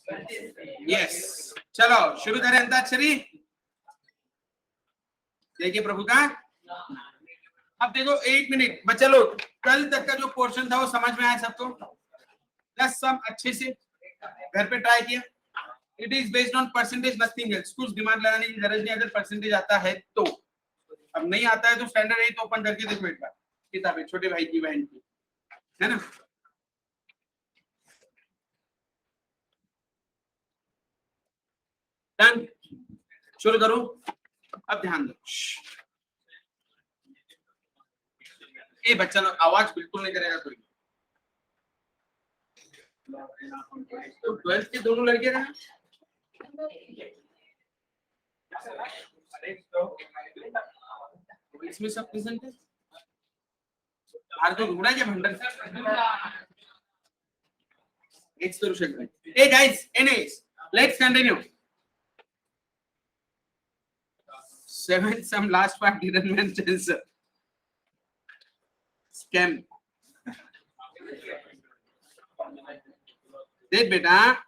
Yes, चलो शुरू करें अंताक्षरी। देखिए प्रभु का। अब देखो 1 मिनट बच्चा लोग, कल तक का जो पोर्शन था वो समझ में आया सबको? प्लस सम अच्छे से घर पे ट्राई किया। It is based on percentage, nothing else. कुछ दिमाग लगाने की जरूरत नहीं अगर परसेंटेज आता है तो। अब नहीं आता है तो स्टैंडर्ड 8 ओपन करके देखो एक बार किताबें, छोटे भाई की बहन की, है ना। डन, शुरू करो। अब ध्यान दो। ए बच्चा लोग आवाज बिल्कुल नहीं करेगा कोई। तो 12th के दोनों लड़के रहे, इसमें सब प्रेजेंट है। बाहर तो ढूंढा क्या भंडर से? एक भाई। Hey guys, anyways, let's continue. 7 some last part didn't mention sir. Scam. देख बेटा,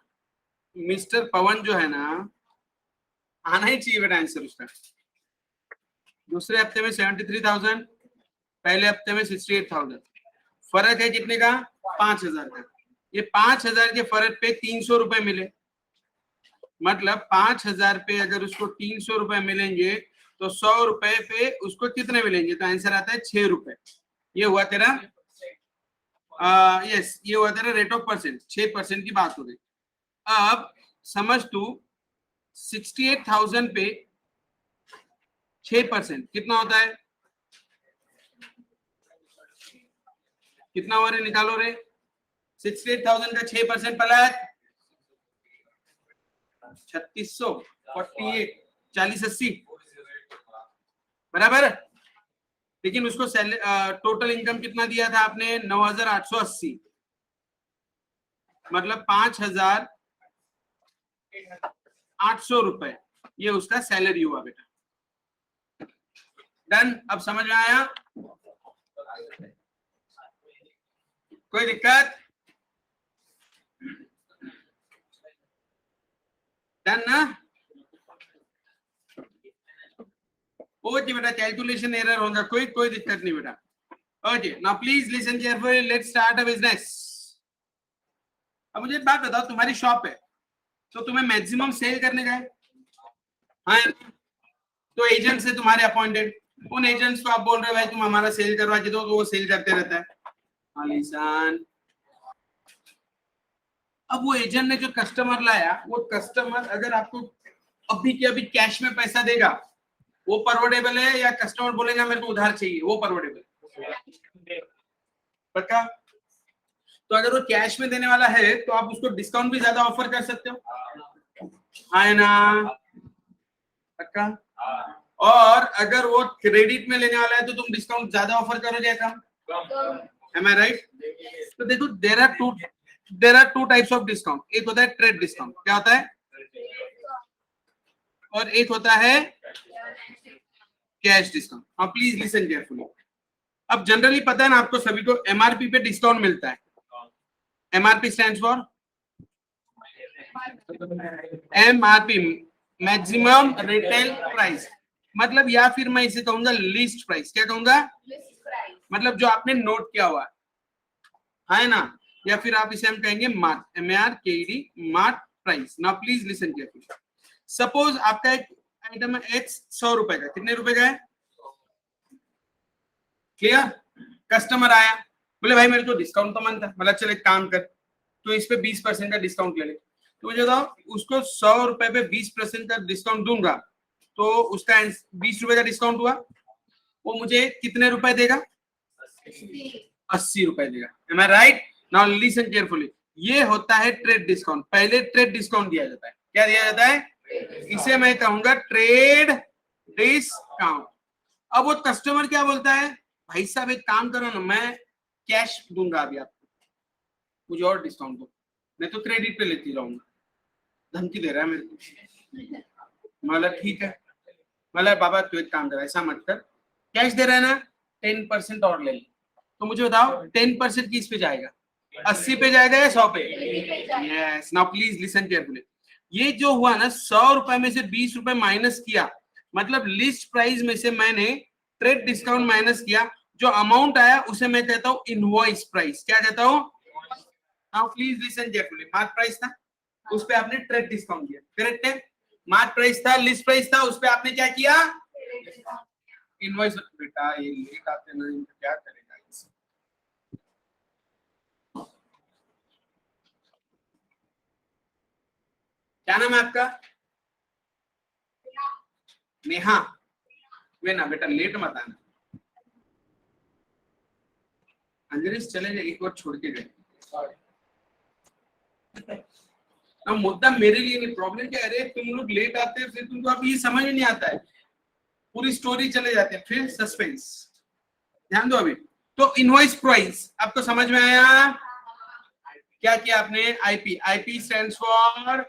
मिस्टर पवन जो है ना, आना ही चाहिए बेटा आंसर उसका। दूसरे हफ्ते में 73,000, पहले हफ्ते में 68,000। फर्क है कितने का? 5,000 का। ये 5,000 के फर्क पे 300 रुपए मिले, मतलब 5,000 पे अगर उसको 300 रुपए मिलेंगे तो 100 रुपए पे उसको कितने मिलेंगे? तो आंसर आता है 6 रुपए। ये हुआ तेरा यस, ये हुआ तेरा रेट ऑफ परसेंट, 6% की बात हो गई। अब समझ तू 68,000 पे 6% कितना होता है? कितना हो रहे निकालो रे। 68,000 का 6% प्लस 3600, 48, 40, 80 बराबर। लेकिन उसको टोटल इनकम कितना दिया था आपने? 9,880, मतलब 5,800 रुपए ये उसका सैलरी हुआ बेटा। डन, अब समझ में आया? कोई दिक्कत? डन ना? ओके बेटा, कैलकुलेशन एरर होगा, कोई दिक्कत नहीं बेटा। Okay, now please listen carefully, let's start a business. अब मुझे एक बात बताओ, तुम्हारी शॉप है तो तुम्हें मैक्सिमम सेल करने का है, हाँ? तो एजेंट से तुम्हारे अपॉइंटेड, उन एजेंट्स को आप बोल रहे हो भाई तुम हमारा सेल करवा के दो, तो वो सेल करते रहता है। आलिशान। अब वो एजेंट ने जो कस्टमर लाया, वो कस्टमर अगर आपको अभी के अभी कैश में पैसा देगा, वो परवडेबल है, या कस्टमर बोलेगा मेरे को उधार चाहिए, वो परवडेबल? पक्का? तो अगर वो कैश में देने वाला है तो आप उसको डिस्काउंट भी ज्यादा ऑफर कर सकते हो, है ना? पक्का? और अगर वो क्रेडिट में लेने वाला है तो तुम डिस्काउंट ज्यादा ऑफर करोगे क्या? Am I right? तो देखो, there are two types of discount. एक होता है ट्रेड डिस्काउंट, क्या होता है? और एक होता है कैश डिस्काउंट। अब प्लीज लिसन केयरफुली। अब जनरली पता है ना आपको सभी को, एमआरपी पे डिस्काउंट मिलता है। MRP stands for MRP, maximum retail price, मतलब या फिर मैं इसे कहूंगा लिस्ट प्राइस। क्या कहूंगा? मतलब जो आपने नोट किया हुआ है ना, या फिर आप इसे हम कहेंगे mark, MARKED, mark price. Now please listen carefully. Suppose आपका एक आइटम है एक्स 100 रुपए का। कितने रुपए का है? क्लियर? कस्टमर आया, बोले भाई मेरे को डिस्काउंट तो मन था, मतलब चल एक काम कर, तो इस पे 20% का डिस्काउंट ले ले। तो मुझे बताओ, उसको 100 रुपए पे 20% का डिस्काउंट दूंगा तो उसका 20 रुपए का डिस्काउंट हुआ, वो मुझे कितने रुपए देगा? 80 रुपए देगा। Am I right? Now listen carefully. ये होता है ट्रेड डिस्काउंट। पहले ट्रेड डिस्काउंट दिया जाता है। क्या दिया जाता है? इसे मैं कहूंगा ट्रेड डिस्काउंट। अब वो कस्टमर क्या बोलता है? भाई साहब एक काम करो ना, मैं कैश दूंगा अभी आपको, मुझे और डिस्काउंट दो, मैं तो क्रेडिट पे लेती रहूंगा। धमकी दे रहा है मेरे को। मतलब ठीक है, मतलब बाबा तू एक काम कर, ऐसा मत कर, कैश दे रहा है ना, 10% और ले ले। तो मुझे बताओ 10% किस पे जाएगा? 80 पे जाएगा या 100 पे? Yes, now please listen carefully. ये जो हुआ ना, 100 रुपए में से 20 रुपए माइनस किया, मतलब लिस्ट प्राइस में से मैंने ट्रेड डिस्काउंट माइनस किया, जो अमाउंट आया उसे मैं कहता हूं इनवॉइस प्राइस। क्या कहता हूं? Now please listen carefully. Mark price था, उस पे आपने ट्रेड डिस्काउंट किया, करेक्ट है? मार्क प्राइस था, लिस्ट प्राइस था, उस पे आपने क्या किया? इनवॉइस। बेटा ये लेट आते ना, इनको क्या करेगा? क्या नाम है आपका? नेहा। वे ना बेटा, लेट मत आना। अंजलिस चले जाए, एक बार छोड़ के गए। अब मुद्दा मेरे लिए नहीं, प्रॉब्लम क्या है? अरे तुम लोग लेट आते हैं, फिर तुमको अभी समझ में नहीं आता है, पूरी स्टोरी चले जाते हैं, फिर सस्पेंस। ध्यान दो अभी। तो इनवॉइस प्राइस आपको समझ में आया? क्या किया आपने? IP. IP stands for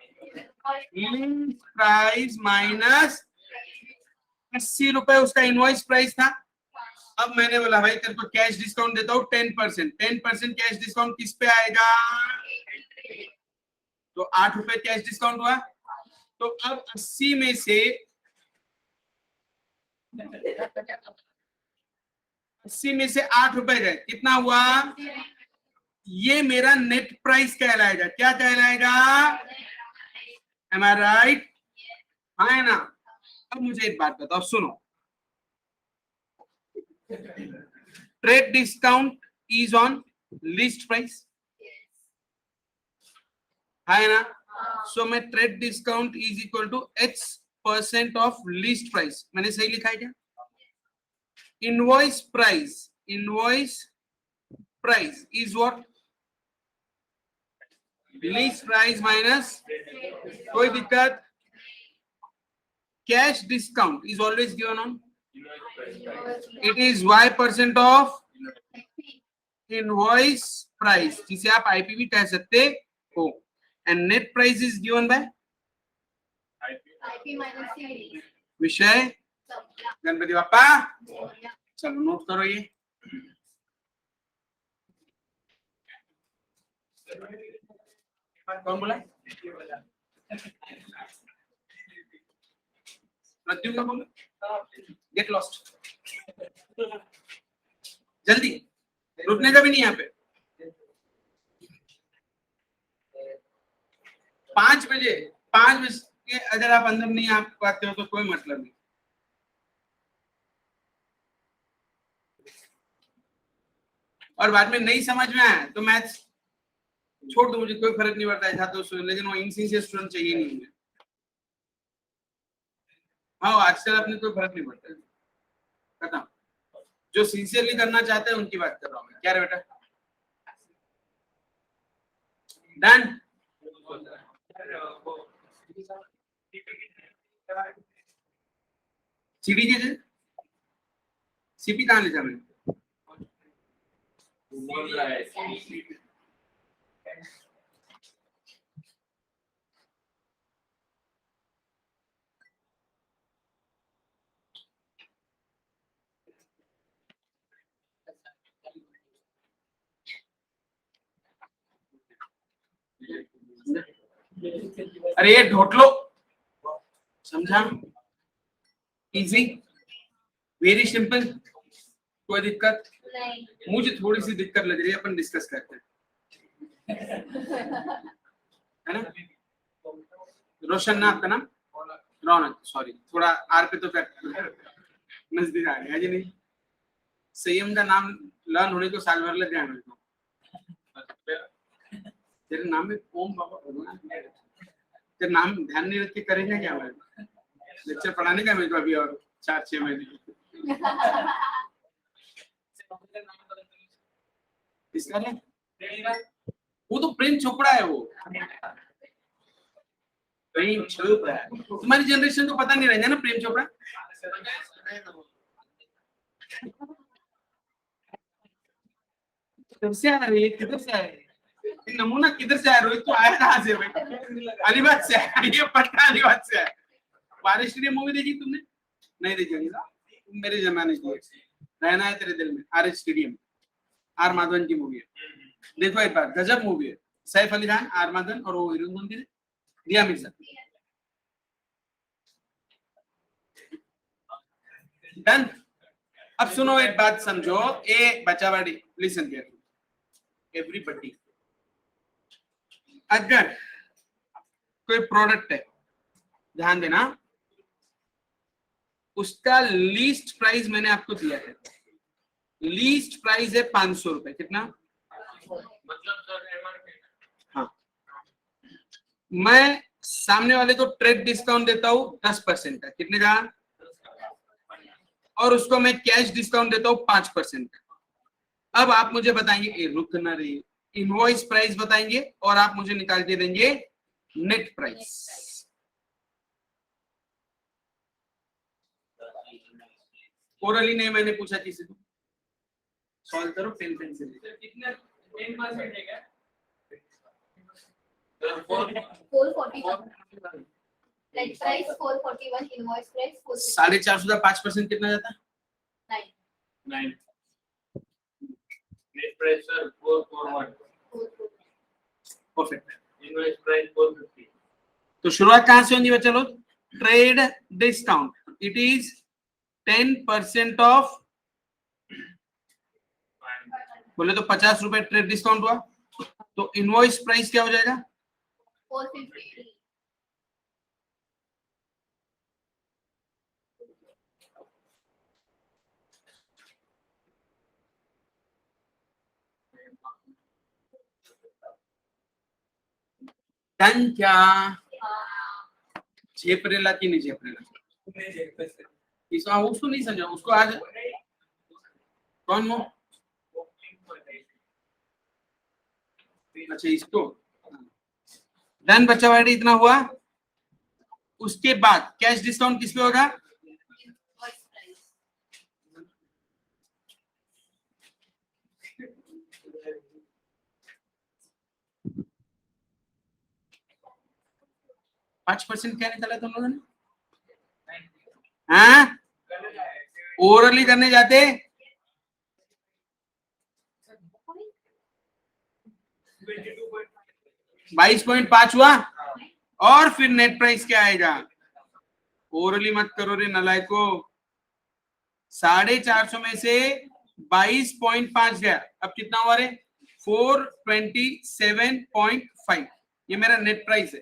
list price minus 80 रुपए उसका इनवॉइस प्राइस था। अब मैंने बोला भाई तेरे को कैश डिस्काउंट देता हूँ 10%। 10% कैश डिस्काउंट किस पे आएगा? तो 8 रुपए कैश डिस्काउंट हुआ। तो अब 80 में से 8 रुपए गए, कितना हुआ? ये मेरा नेट प्राइस कहलाएगा। क्या कहलाएगा? Am I right? हाँ है ना? अब मुझे एक बात बताओ, सुनो। Trade discount is on list price, है ना? सो मैं trade discount is equal to X% of list price. मैंने सही लिखा है क्या? Invoice price is what? List price minus, कोई दिक्कत? Cash discount is always given on, it is Y% of invoice price, जिसे आप आईपी भी कह सकते हो। And net price is given by IP minus CD. विषय गणपति बापा। चलो नोट करो ये। कौन बोला? प्रद्युम्न का बोला। Get lost. जल्दी, रुकने का भी नहीं यहाँ पे। 5 बजे के अगर आप अंदर नहीं आ पाते हो तो कोई मतलब नहीं। और बाद में नहीं समझ में आया तो मैथ्स छोड़ दो, मुझे कोई फर्क नहीं पड़ता था तो, लेकिन वो इनसिंसियर स्टूडेंट चाहिए नहीं मुझे। हाँ आजकल अपने कोई फर्क नहीं पड़ता, खत्म। जो सिंसियरली करना चाहते हैं उनकी बात कर रहा हूँ। क्या रे बेटा? डन। सीडी के सीपी कहाँ ले जाना? अरे ये ढोट लो, समझा? इजी, वेरी सिंपल, कोई दिक्कत नहीं। मुझे थोड़ी सी दिक्कत लग रही है, अपन डिस्कस करते हैं, है ना? रोशन ना आपका नाम? रौनक, सॉरी, थोड़ा आर पे तो नजदीक आ गया जी। नहीं, संयम का नाम लर्न होने को साल भर लग गया मेरे को। तेरे नाम में ओम बाबा भगवान, तेरे नाम ध्यान नहीं रख के करेंगे क्या? मैं लेक्चर पढ़ाने का मेरे को अभी और 4-6 महीने। इसका नहीं, वो तो प्रेम चोपड़ा है, वो प्रेम चोपड़ा है। तुम्हारी जनरेशन को पता नहीं रहेगा ना प्रेम चोपड़ा। किधर से आ रही है? किधर से आ रही है? नमूना किधर से आया? रोहित तो आया कहाँ से? अलीबाग से आया, ये पटना अलीबाग से आया। बारिश की मूवी देखी तुमने? नहीं देखी होगी, मेरे जमाने की। रहना है तेरे दिल में, आर स्टेडियम, आर माधवन की मूवी है। देखो एक बार, गजब मूवी है, सैफ अली खान, आरमादन और वो हीरोइन कौन थी? दिया मिर्जा। डन। अब सुनो एक बात समझो, ए बच्चावाड़ी, लिसन केयरफुली एवरीबॉडी। अगर कोई प्रोडक्ट है, ध्यान देना, उसका लीस्ट प्राइस मैंने आपको दिया है, लीस्ट प्राइस है 500 रुपए। कितना? हाँ, मैं सामने वाले को ट्रेड डिस्काउंट देता हूं 10% का। कितने का? और उसको मैं कैश डिस्काउंट देता हूं 5% का। अब आप मुझे बताएंगे, रुक ना रही, इनवॉइस प्राइस बताएंगे और आप मुझे निकाल के देंगे नेट प्राइस। ओरली नहीं मैंने पूछा किसी को, सॉल्व करो पेन पेंसिल। कितना 10% है क्या? 441 नेट प्राइस 441, इनवॉइस प्राइस 440। 450 का 5% कितना जाता? 9 net price sir 441 perfect, invoice price 450। तो शुरुआत कहां से होगी बच्चा लोग? Trade discount, it is 10% of, बोले तो 50 रुपए ट्रेड डिस्काउंट हुआ, तो इनवॉइस प्राइस क्या हो जाएगा? 450। डन क्या? झेपरेला की नहीं झेपरेला? इसमें उसको नहीं समझा, उसको आज कौन हो? अच्छा इसको। डन बच्चा वाड़ी, इतना हुआ। उसके बाद कैश डिस्काउंट किस पे होगा? 5% क्या निकाला तुम लोगों ने? हाँ, ओरली करने जाते 22.5 हुआ, और फिर नेट प्राइस क्या आएगा? ओरली मत करो रे नलायको, 450 में से 22.5 गया, अब कितना हुआ रे? 427.5। ये मेरा नेट प्राइस है।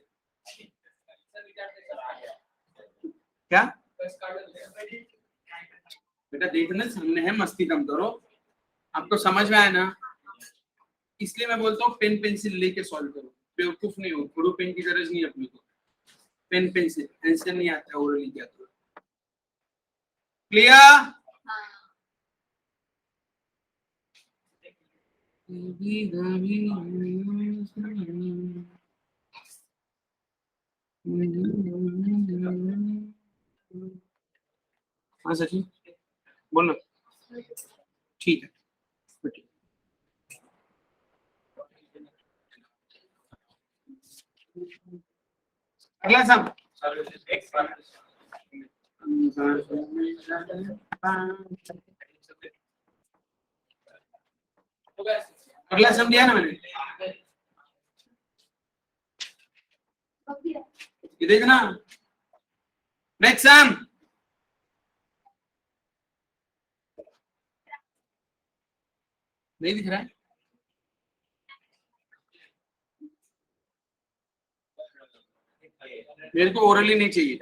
क्या बेटा देखना सामने है, मस्ती कम करो। आपको समझ में आया ना? इसलिए मैं बोलता हूँ पेन पेंसिल लेके सॉल्व करो, बेवकूफ नहीं हो, थोड़ा पेन की जरूरत नहीं है अपने को, पेन पेंसिल आंसर नहीं आता ओरली क्या तो। क्लियर? हाँ सचिन बोलो। ठीक है, अगला सम। अगला सम दिया ना मैंने, ये देखना। नेक्स्ट सम, नहीं दिख रहा है? मेरे को ओरली नहीं चाहिए।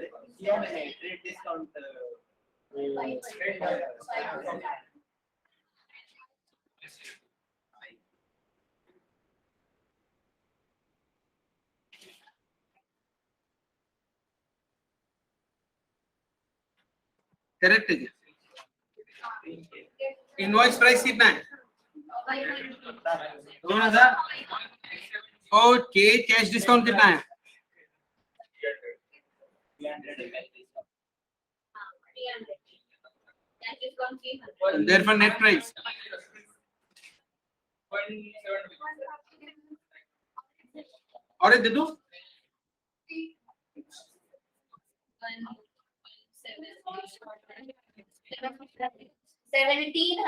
करेक्ट है। इनवॉइस प्राइस कितना है? 2000। ओके, कैश डिस्काउंट कितना है? 300। Therefore net price और दे दो 1700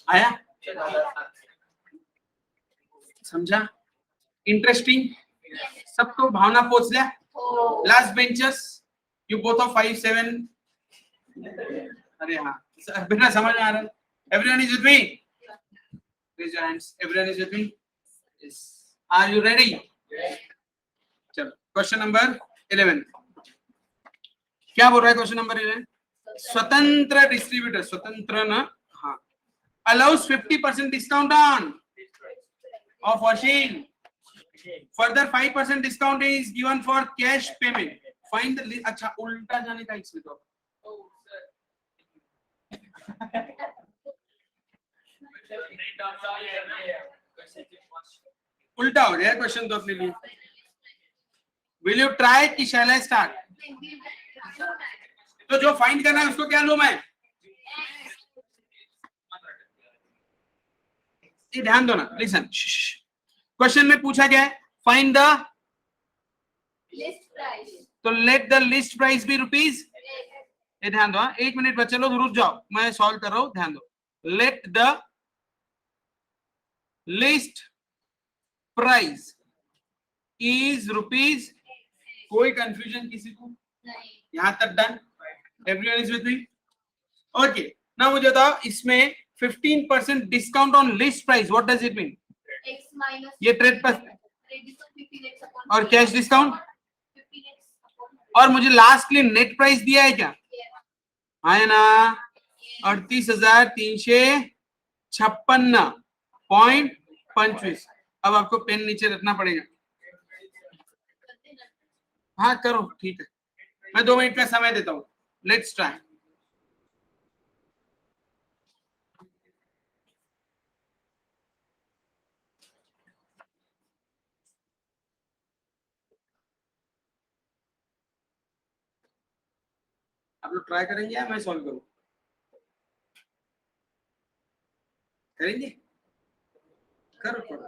आया। समझा? इंटरेस्टिंग? सबको भावना पोचल्या? Last benchers, you both of 5 7. अरे हाँ, बिना समझ में आ रहा है? Everyone is with me? Raise your hands. Everyone is with me? Yes. Are you ready? Yes. चलो, क्वेश्चन नंबर 11. क्या बोल रहा है क्वेश्चन नंबर 11? स्वतंत्र डिस्ट्रीब्यूटर, स्वतंत्र ना, हाँ, allows 50% discount on of washing. Further 5% discount is given for cash payment. Find the list. अच्छा, उल्टा जाने का इसमें तो उल्टा हो गया क्वेश्चन तो अपने लिए. Will you try कि shall I start? तो जो फाइंड करना है उसको क्या लूं मैं? ये ध्यान दो ना, लिसन. क्वेश्चन में पूछा गया है फाइंड द लिस्ट प्राइस, तो let the list price be rupees. ये ध्यान दो, एक मिनट बच्चे लोग रुक जाओ, मैं सॉल्व कर रहा हूं, ध्यान दो. Late the list price is rupees. कोई कंफ्यूजन किसी को? यहां तक done? Everyone is with me? Okay, now मुझे बताओ इसमें 15% discount on list price, what does it mean? ये ट्रेड पर और कैश डिस्काउंट, और मुझे लास्टली नेट प्राइस दिया है क्या? है ना, 38,356.25. अब आपको पेन नीचे रखना पड़ेगा. हाँ करो, ठीक है, मैं 2 मिनट का समय देता हूँ. Let's try. आप लोग ट्राई करेंगे या मैं सॉल्व करूं? करेंगे? करो करो.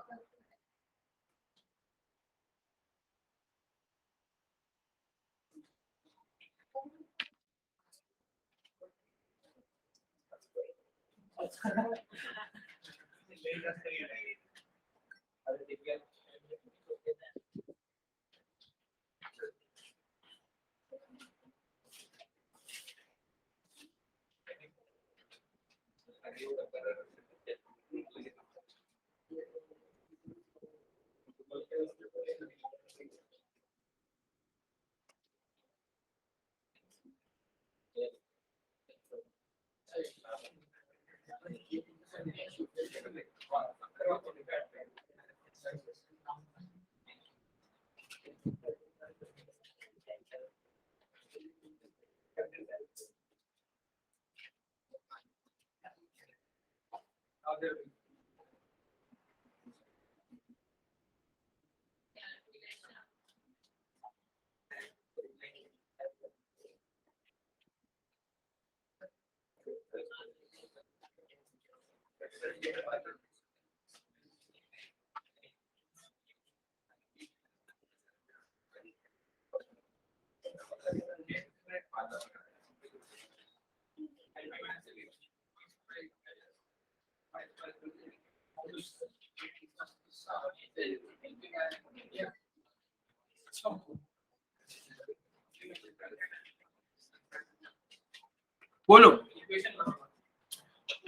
बोलो.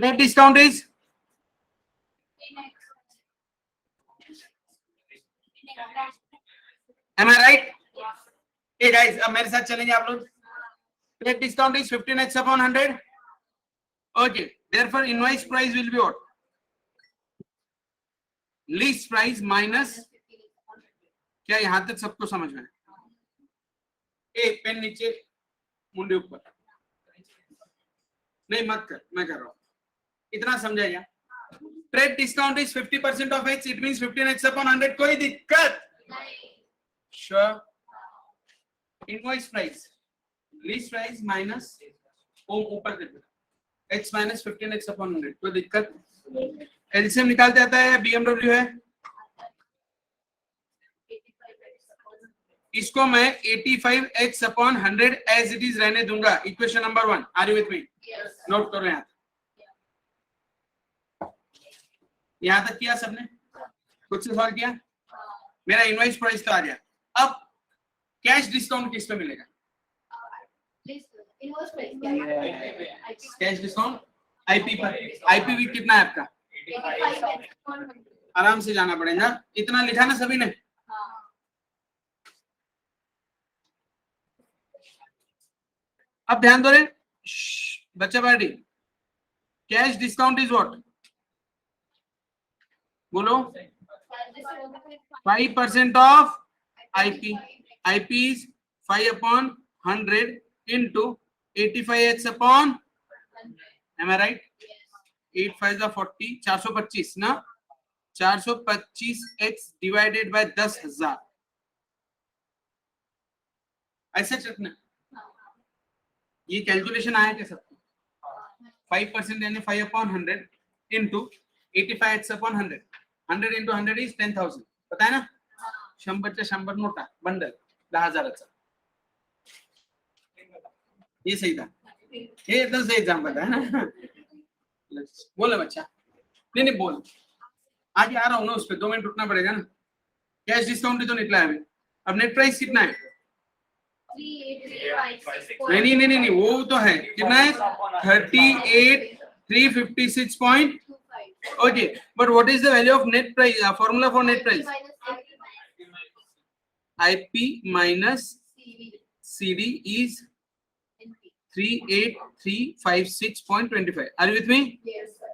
Net discount is am I right? Hey guys, अब मेरे साथ चलेंगे आप लोग. Net discount is 15x upon 100. Okay, therefore invoice price will be what? List price minus. क्या यहां तक सबको समझ में? ए पेन नीचे, मुंडे ऊपर. नहीं मत कर, मैं कर रहा हूं. इतना समझा क्या? Trade discount is 50% of x, it means 15x upon 100. कोई दिक्कत? Sure. Invoice price, list price minus ऊपर देते x minus 15x upon 100. कोई दिक्कत? एलसीएम निकालते आता है, BMW है. इसको मैं 85x upon 100 as it is रहने दूंगा. Equation number 1. Are you with me? Yes. Note करो. यहाँ तक किया सबने? खुद से सॉल्व किया, मेरा इनवॉइस प्राइस तो आ गया। अब कैश डिस्काउंट किस पे मिलेगा? कैश डिस्काउंट आईपी पर। आईपी भी कितना है आपका? आराम से जाना पड़ेगा, इतना लिखा ना सभी ने? अब ध्यान दो रे बच्चा party, cash discount is what? बोलो। 5% of IP. IP is 5 upon 100 into 85x upon, am I right? 8 5 is 40, 425 ना, 425x डिवाइडेड बाय 10,000, ऐसे रखना। ये कैलकुलेशन आया क्या सबको? 5% यानी 5 upon 100 into 85x upon 100, 100 into 100 is 10,000, पता है ना? 100 मोठा बंडल 10,000चा, ये सही था, ये एकदम सही एग्जांपल है ना? बोलो बच्चा, नहीं बोल, आज आ रहा हूँ ना, उस पर 2 मिनट रुकना पड़ेगा ना। कैश डिस्काउंट तो निकला है अभी, अब नेट प्राइस कितना है? नहीं, वो तो है, कितना है? 38,356. Okay, but what is the value of net price? Formula for net price? IP minus CD is 38,356.25. Are you with me? Yes, sir.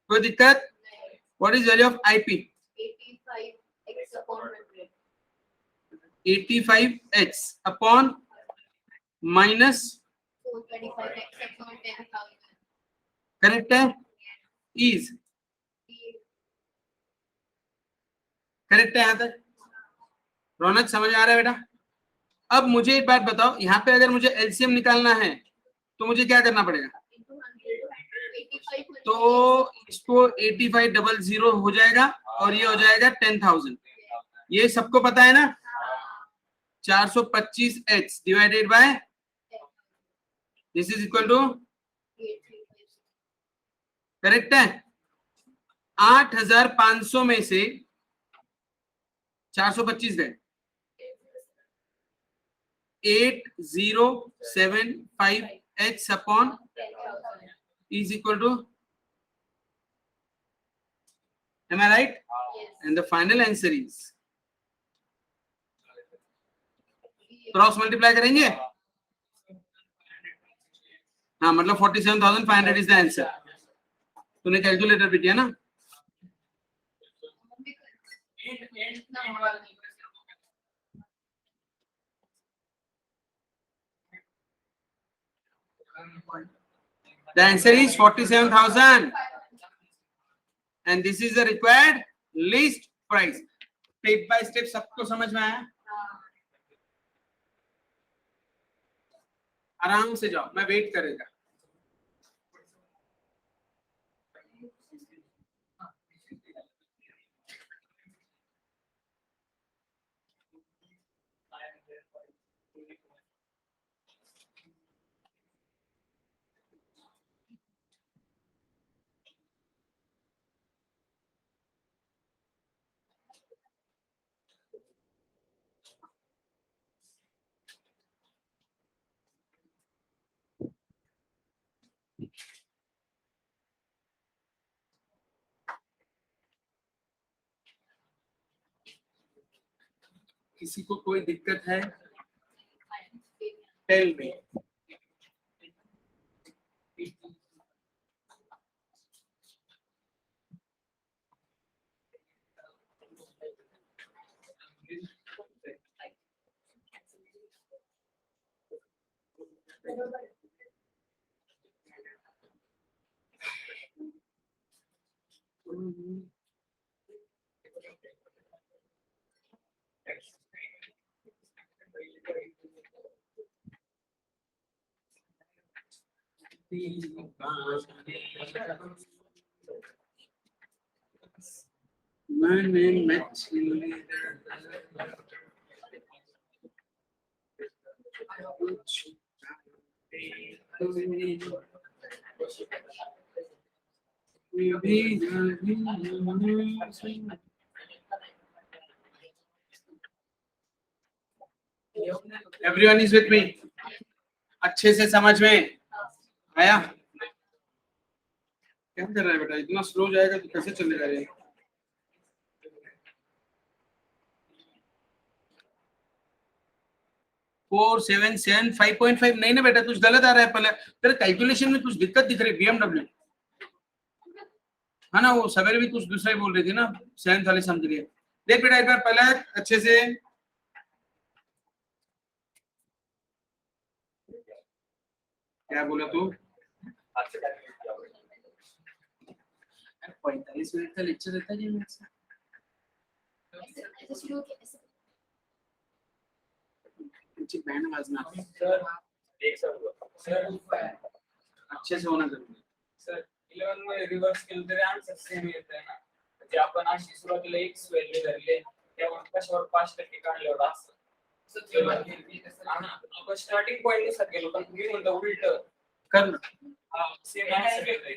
कोई दिक्कत? What is value of IP? 85x upon 100. 85x upon minus 425x upon 10,000. correct है? is correct है यहाँ तक? रौनक समझ आ रहा है बेटा? अब मुझे एक बात बताओ, यहाँ पे अगर मुझे एलसीएम निकालना है तो मुझे क्या करना पड़ेगा? तो इसको 8500 हो जाएगा और ये हो जाएगा 10,000, ये सबको पता है ना? 425x divided by this is equal to, correct है? 8,500 में से 425 गए, 8075x upon is equal to, am I right? Yes. And the final answer is, cross multiply करेंगे, हाँ मतलब 47,500 इज द आंसर। तूने कैलकुलेटर भी किया ना? The answer is 47,000 and this is the required list price. Step by step सबको समझ में आया? आराम से जाओ, मैं वेट करेगा। किसी को कोई दिक्कत है? Tell me. Everyone is with me? अच्छे से समझ में आया? क्या कर रहा है बेटा? इतना स्लो जाएगा तो कैसे चलेगा ये? फोर सेवन सेवन 5.5 नहीं ना बेटा, कुछ गलत आ रहा है। पहले तेरे कैलकुलेशन में कुछ दिक्कत दिख रही है। BMW है ना, वो सवेरे भी कुछ दूसरा ही बोल रही थी ना, 7 वाले समझ रही है। देख बेटा एक बार पहले अच्छे से, क्या बोला तू? 45 मिनट का लेक्चर रहता है जी मेरे से। बैंड बजना अच्छे से होना जरूरी सर। 11 मध्ये रिव्हर्स केलं तरी आन्सर सेम येत आहे ना, म्हणजे आपण अशी सुरुवातीला x व्हॅल्यू धरले तेव्हा कशावर 5% काढल्यावर असं आपण स्टार्टिंग पॉइंट नुसार गेलो, पण मी म्हणतो उलट कर ना। सेम आन्सर येत आहे।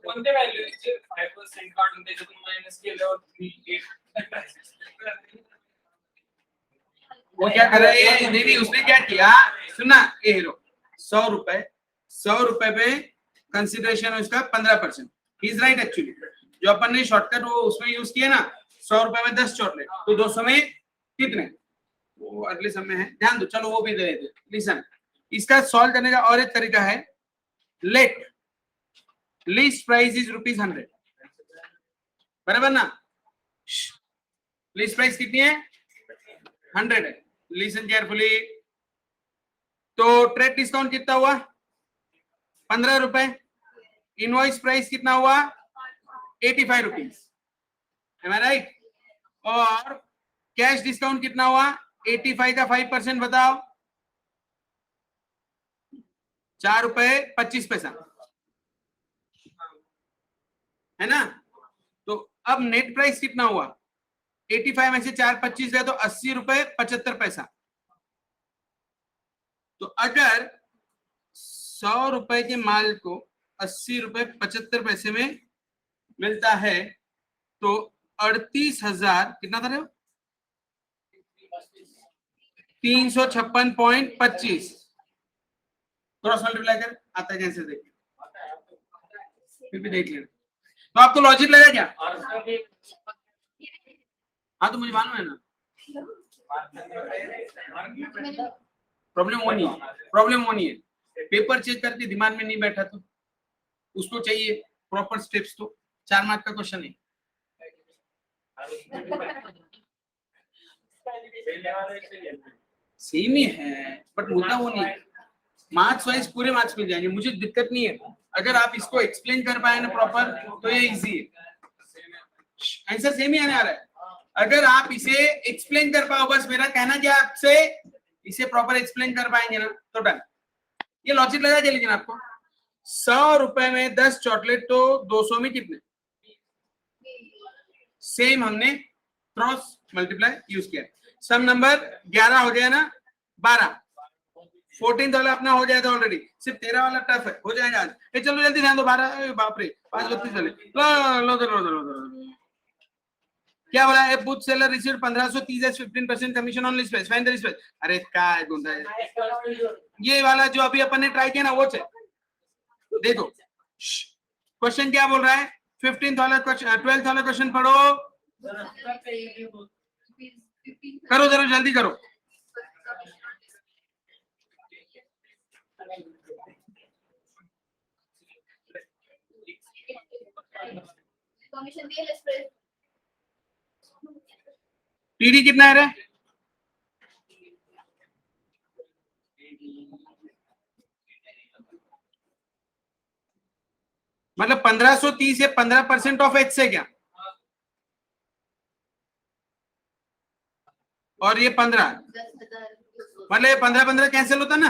कोणत्या व्हॅल्यूचे 5% काढून त्याच्यातून मायनस केल्यावर वो क्या कर रहा है? नहीं उसने क्या किया सुनना, ये हीरो 100 रुपए पे कंसिडरेशन है उसका 15%। He is right actually. जो अपन ने शॉर्टकट वो उसमें यूज किया ना, 100 रुपए में 10 चॉकलेट, तो 200 में कितने? वो अगले समय है, ध्यान दो। चलो वो भी दे देते। लिसन, इसका सॉल्व करने का और एक तरीका है। लेट लीस्ट प्राइस इज ₹100, बराबर ना? लीस्ट प्राइस कितनी है? 100 है। Listen carefully. तो ट्रेड डिस्काउंट कितना हुआ? 15 रुपए। इनवॉइस प्राइस कितना हुआ? 85 रुपीज। M I right? और कैश डिस्काउंट कितना हुआ? 85 का 5% बताओ। 4 रुपए 25 पैसा, है ना? तो अब नेट प्राइस कितना हुआ? 85 में से 4 25 गए तो 80 रुपए 75 पैसा। तो अगर 100 रुपए के माल को 80 रुपए 75 पैसे में मिलता है तो 38,000 कितना था? 356.25 क्रॉस मल्टीप्लाई कर आता है कैसे? देखिए फिर भी देख लेना। तो आपको लॉजिक लगा क्या? हाँ तो मुझे मालूम है ना। प्रॉब्लम वो नहीं है, प्रॉब्लम वो नहीं है। पेपर चेक करके दिमाग में नहीं बैठा तो उसको चाहिए प्रॉपर स्टेप्स। तो 4 मार्क का क्वेश्चन है। सेम ही है बट मुद्दा वो नहीं है। मार्क्स वाइज पूरे मार्क्स मिल जाएंगे, मुझे दिक्कत नहीं है। अगर आप इसको एक्सप्लेन कर पाए ना प्रॉपर तो ये इजी है। आंसर सेम ही आने आ रहा है। अगर आप इसे एक्सप्लेन कर पाओ, बस मेरा कहना क्या आपसे, इसे प्रॉपर एक्सप्लेन कर पाएंगे ना तो डन। ये लॉजिक लगा दिया। लेकिन आपको 100 रुपए में 10 चॉकलेट तो 200 में कितने? सेम हमने क्रॉस मल्टीप्लाई यूज किया। सम नंबर 11 हो गया ना, 12 14th वाला अपना हो जाएगा ऑलरेडी। सिर्फ 13 वाला टफ है, हो जाएगा आज। चलो जल्दी ध्यान दो। 12 बाप रे 5:32 चले। लो क्या बोला? A book seller received 1530 as 15% commission on list price, find the list price. अरे क्या गुंडा है ये वाला जो अभी अपन ने ट्राई किया ना, वो है। देखो क्वेश्चन क्या बोल रहा है? 15th वाला क्वेश्चन, 12th वाला क्वेश्चन पढ़ो। करो जरा जल्दी करो। कमीशन दिए लिस्ट प्राइस टीडी कितना है रे? मतलब 1530 से 15% ऑफ एक्स है क्या? और ये 15, 10,000 मतलब ये 15 कैंसिल होता ना।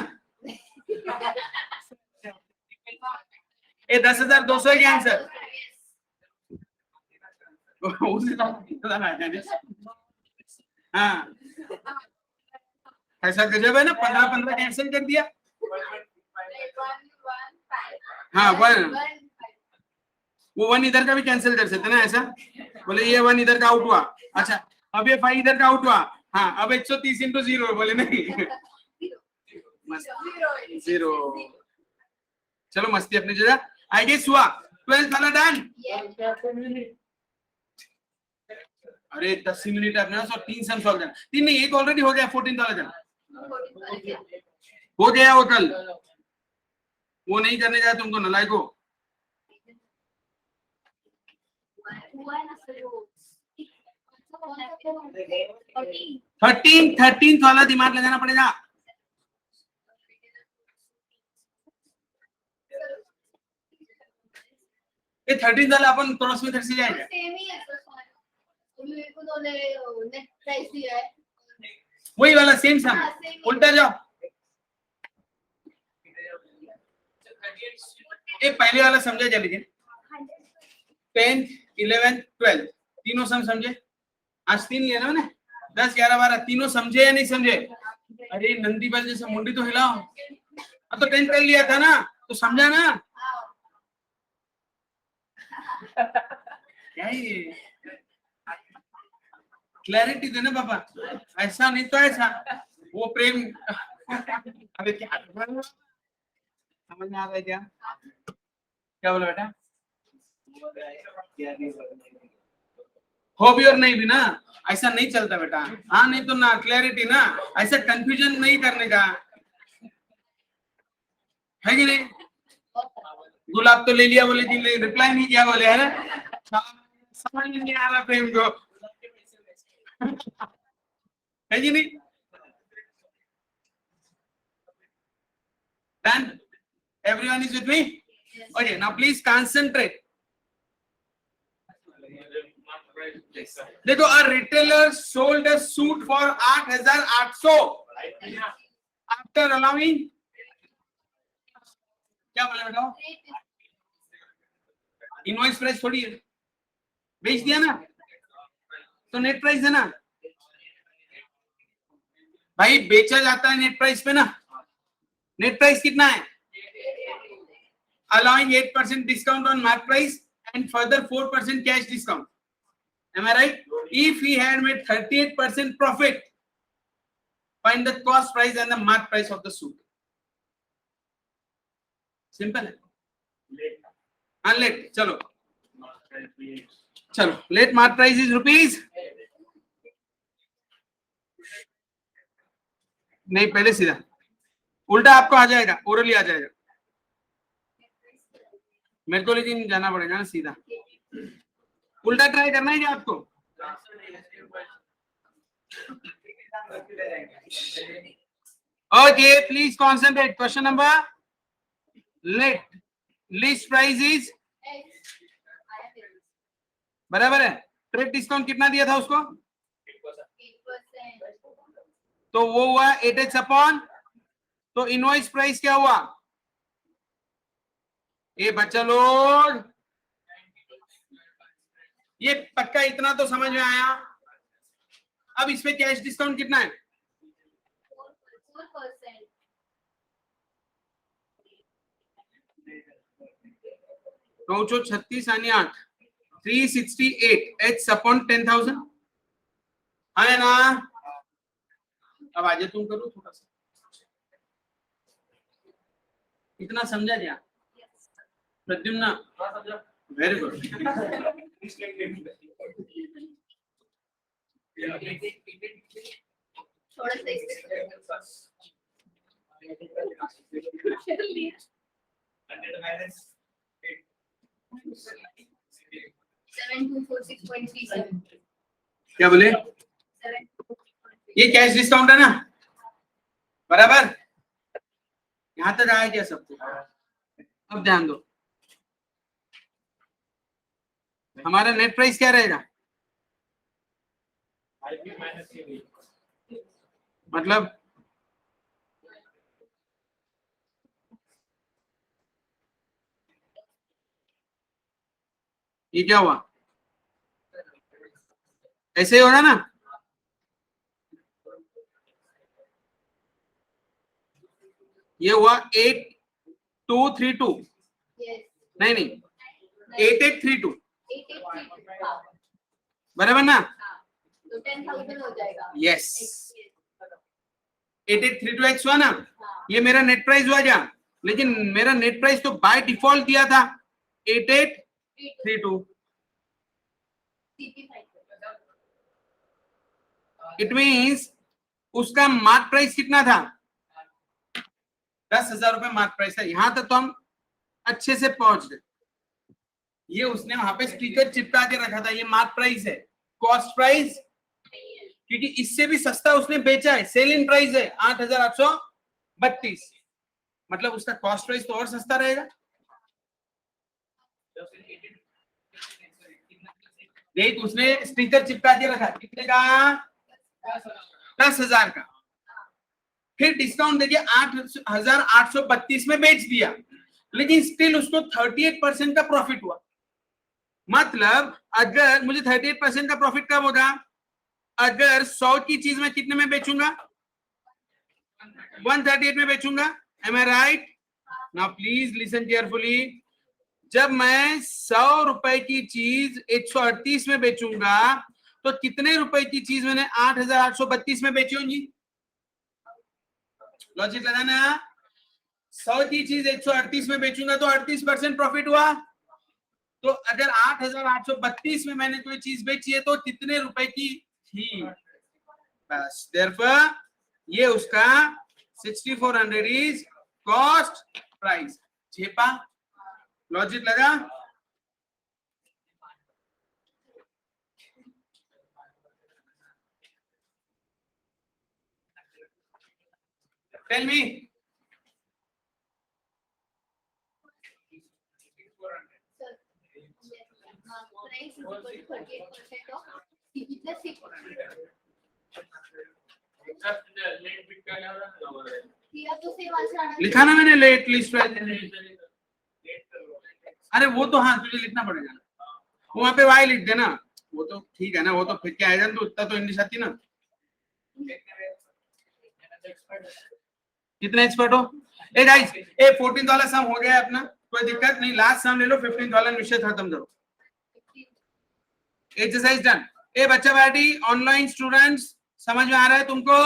ये 10,200 है क्या आंसर? हाँ ऐसा गजब है ना। 15 कैंसिल कर दिया। हाँ 1 वो 1 इधर का भी कैंसिल कर सकते ना ऐसा, बोले ये 1 इधर का आउट हुआ, अच्छा अब ये 5 इधर का आउट हुआ, हाँ अब 130 into 0 बोले नहीं मस्त, 0। चलो मस्ती अपनी जगह। आई गेस हुआ 12th वाला डन। अरे 10 मिनट अपने पास और 3 सम सॉल्व करना, 3 नहीं एक ऑलरेडी हो गया 14th वाला डन हो गया वो कल, वो नहीं करने जाए तुमको नलायको। हुआ है ना सर वो 13th वाला दिमाग लगाना पड़ेगा। ये 13th वाला अपन क्रॉस में कैसे जाएगा? सेम ही है सर, मेरे को तो नेट प्राइस दिया है वही वाला सेम सम, हाँ, same ही। उल्टा जाओ। ये पहले वाला समझे जा, लेकिन 10th 11th 12th तीनों सम समझे? आज 3 लिया ना मैंने, 10 11 12 तीनों समझे या नहीं समझे? अरे नंदी बल जैसे मुंडी तो हिलाओ। अब तो 10th कर लिया था ना, तो समझा ना? क्या ये क्लैरिटी देना पापा, ऐसा नहीं तो ऐसा, वो प्रेम अरे क्या समझ में आ रहा है क्या? क्या बोला बेटा? हो भी और नहीं भी ना, ऐसा नहीं चलता बेटा। हाँ नहीं तो ना क्लैरिटी ना, ऐसा कंफ्यूजन नहीं करने का है कि नहीं? गुलाब तो ले लिया बोले जी, रिप्लाई नहीं किया बोले, है ना? समझ नहीं आ रहा प्रेम को, है कि नहीं? Done? Everyone is with me? Okay, now please concentrate. देखो, a retailer sold a suit for 8,800 after allowing, क्या बोले बेटा? इनवॉइस प्राइस थोड़ी है, बेच दिया ना तो नेट प्राइस है ना भाई, बेचा जाता है नेट प्राइस पे ना। नेट प्राइस कितना है? allowing 8% discount on mark price and further 4% cash discount. Am I right? If he had made 38% profit, find the cost price and the mark price of the suit. Simple है। Let चलो let mark price is rupees, नहीं पहले सीधा उल्टा आपको आ जाएगा, orally आ जाएगा, मेरे को लेकिन जाना पड़ेगा ना सीधा, उल्टा ट्राई करना है क्या आपको? Okay please concentrate. Question number, let list price is बराबर है, ट्रेड डिस्काउंट कितना दिया था उसको? 8%। तो वो हुआ 8x अपॉन, तो इनवॉइस प्राइस क्या हुआ? ये बच्चा लोग, ये पक्का इतना तो समझ में आया। अब इसमें कैश डिस्काउंट कितना है? 4%। 936 आणि 8 368 h अपॉन 10,000 है ना? अब आज तुम करो थोड़ा सा, इतना समझा क्या प्रद्युम्न? Very good. थोड़ा सा 7246.37। क्या बोले? ये कैश डिस्काउंट है ना, बराबर? यहां तक आया क्या सब कुछ? अब ध्यान दो, हमारा नेट प्राइस क्या रहेगा? मतलब ये क्या हुआ? ऐसे ही होगा ना? ये हुआ 8232, Yes। नहीं 8832 8832 हाँ बराबर ना? हाँ तो 10,000 हो जाएगा यस 8832x हुआ ना? हाँ ये मेरा नेट प्राइस हुआ क्या? लेकिन मेरा नेट प्राइस तो बाय डिफॉल्ट दिया था 8832। CP 5 इट मीन्स उसका मार्क प्राइस कितना था? 10,000 रुपए मार्क प्राइस था। यहां तक तो हम अच्छे से पहुंच गए। ये उसने वहां पे स्टिकर चिपका के रखा था, ये मार्क प्राइस है, कॉस्ट प्राइस, क्योंकि इससे भी सस्ता उसने बेचा है। सेल इन प्राइस है 8,832, मतलब उसका कॉस्ट प्राइस तो और सस्ता रहेगा। देख उसने स्टिकर चिपका के रखा, कितने का? 10,000 का। फिर डिस्काउंट देके 8,832 में बेच दिया, लेकिन स्टिल उसको 38% का प्रॉफिट हुआ। मतलब अगर मुझे 38% का प्रॉफिट कब होगा? अगर 100 की चीज मैं कितने में बेचूंगा? 138 में बेचूंगा। Am I right? Now please listen carefully. जब मैं 100 रुपए की चीज 138 में बेचूंगा तो कितने रुपए की चीज मैंने 8,832 में बेची होगी? लॉजिक लगाना। 100 की चीज 138 में बेचूंगा तो 38% प्रॉफिट हुआ। तो अगर 8,832 में मैंने कोई चीज बेची है तो कितने रुपए की थी? बस देयरफॉर ये उसका 6,400 इज कॉस्ट प्राइस। छेपा? लॉजिक लगा? Tell me. price is equal to 38% of CP plus 6%. किया तो सेम आंसर आना लिखा ना मैंने लेट लिस्ट प्राइस। अरे वो तो हाँ तुझे लिखना पड़ेगा, वहां पे वाई लिख देना, वो तो ठीक है ना, वो तो फिर क्या आएगा, तो उतना तो इंग्लिश आती ना। कितने एक्सपर्ट हो? ए गाइस, ए 14 वाला सम हो गया अपना, कोई दिक्कत नहीं, लास्ट सम ले लो, 15 वाला विषय खत्म करो। Exercise done. ए बच्चा बैठी, ऑनलाइन स्टूडेंट्स समझ में आ रहा है तुमको?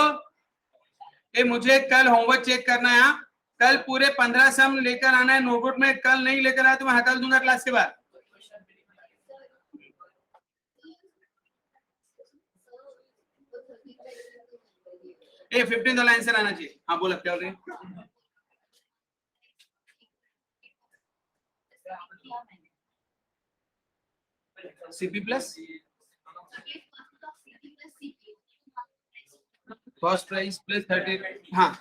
ए मुझे कल होमवर्क चेक करना है, कल पूरे 15 सम लेकर आना है नोटबुक में। कल नहीं लेकर आया तो मैं हटा दूंगा क्लास के बाद। ए 15 वाला आंसर आना चाहिए। हाँ बोला, क्या बोल रहे हैं? CP plus cost price plus 30। हाँ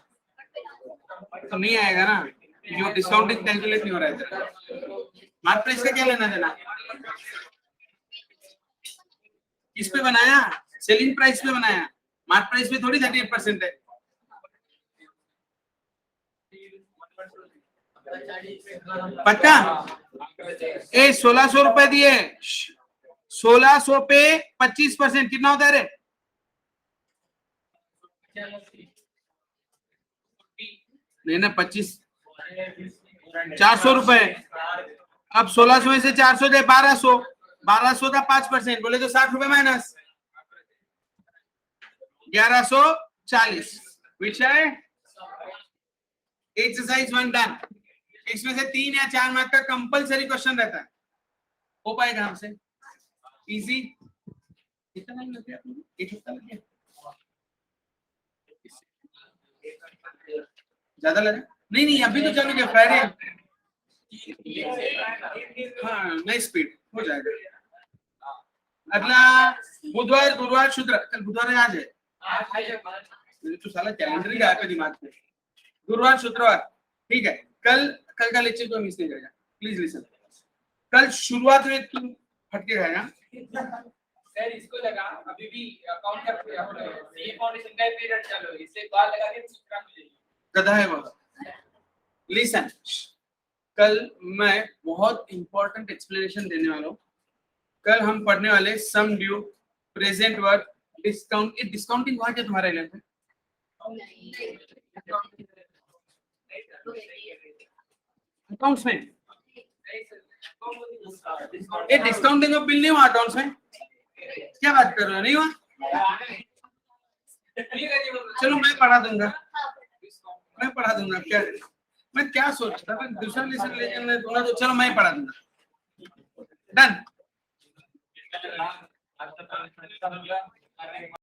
तो नहीं आएगा ना, जो डिस्काउंटिंग कैलकुलेट नहीं हो रहा है तेरा। मार्क प्राइस का क्या लेना देना? किस पे बनाया? सेलिंग प्राइस पे बनाया, मार्क प्राइस पे थोड़ी 38% है। पक्का? ए 1,600 रुपए दिए, 1,600 पे 25% कितना होता है रे? नहीं ना 25, 400 रुपए। अब 1,600 में से 400 दे 1,200, 1,200 का 5% बोले तो 60 रुपए माइनस 1,140। विषय एक्सरसाइज 1 डन। इसमें से 3 या 4 मार्क का कंपलसरी क्वेश्चन रहता है, हो पाएगा हमसे? इजी। कितना टाइम लग गया? एक हफ्ता लग गया, ज्यादा लगा? नहीं नहीं अभी तो चालू किया, फ्राइडे। हाँ नई स्पीड हो जाएगा। अगला बुधवार, गुरुवार, शुक्र। कल बुधवार है, आज है? मेरे तो साला कैलेंडर ही गायब है दिमाग में। गुरुवार शुक्रवार, ठीक है। कल का लेक्चर को मिस नहीं करेगा, प्लीज लिसन। कल शुरुआत में तुम फटके खाएगा। सर इसको लगा अभी भी अकाउंट का ये फाउंडेशन का पीरियड चालू है, इससे बाल लगा के सूत्रा मिलेगी। गधा है वो। लिसन, कल मैं बहुत इंपॉर्टेंट एक्सप्लेनेशन देने वाला हूँ। कल हम पढ़ने वाले सम ड्यू, प्रेजेंट वर्क, डिस्काउंट। ये डिस्काउंटिंग हुआ क्या तुम्हारे इलेवन में? अकाउंट्स में ये डिस्काउंटिंग का बिल नहीं हुआ अकाउंट में, क्या बात कर रहे हो, नहीं हुआ? चलो मैं पढ़ा दूंगा, मैं पढ़ा दूंगा। क्या मैं क्या सोचता था, दूसरा लेसन लेकर दूंगा, तो चलो मैं पढ़ा दूंगा। डन।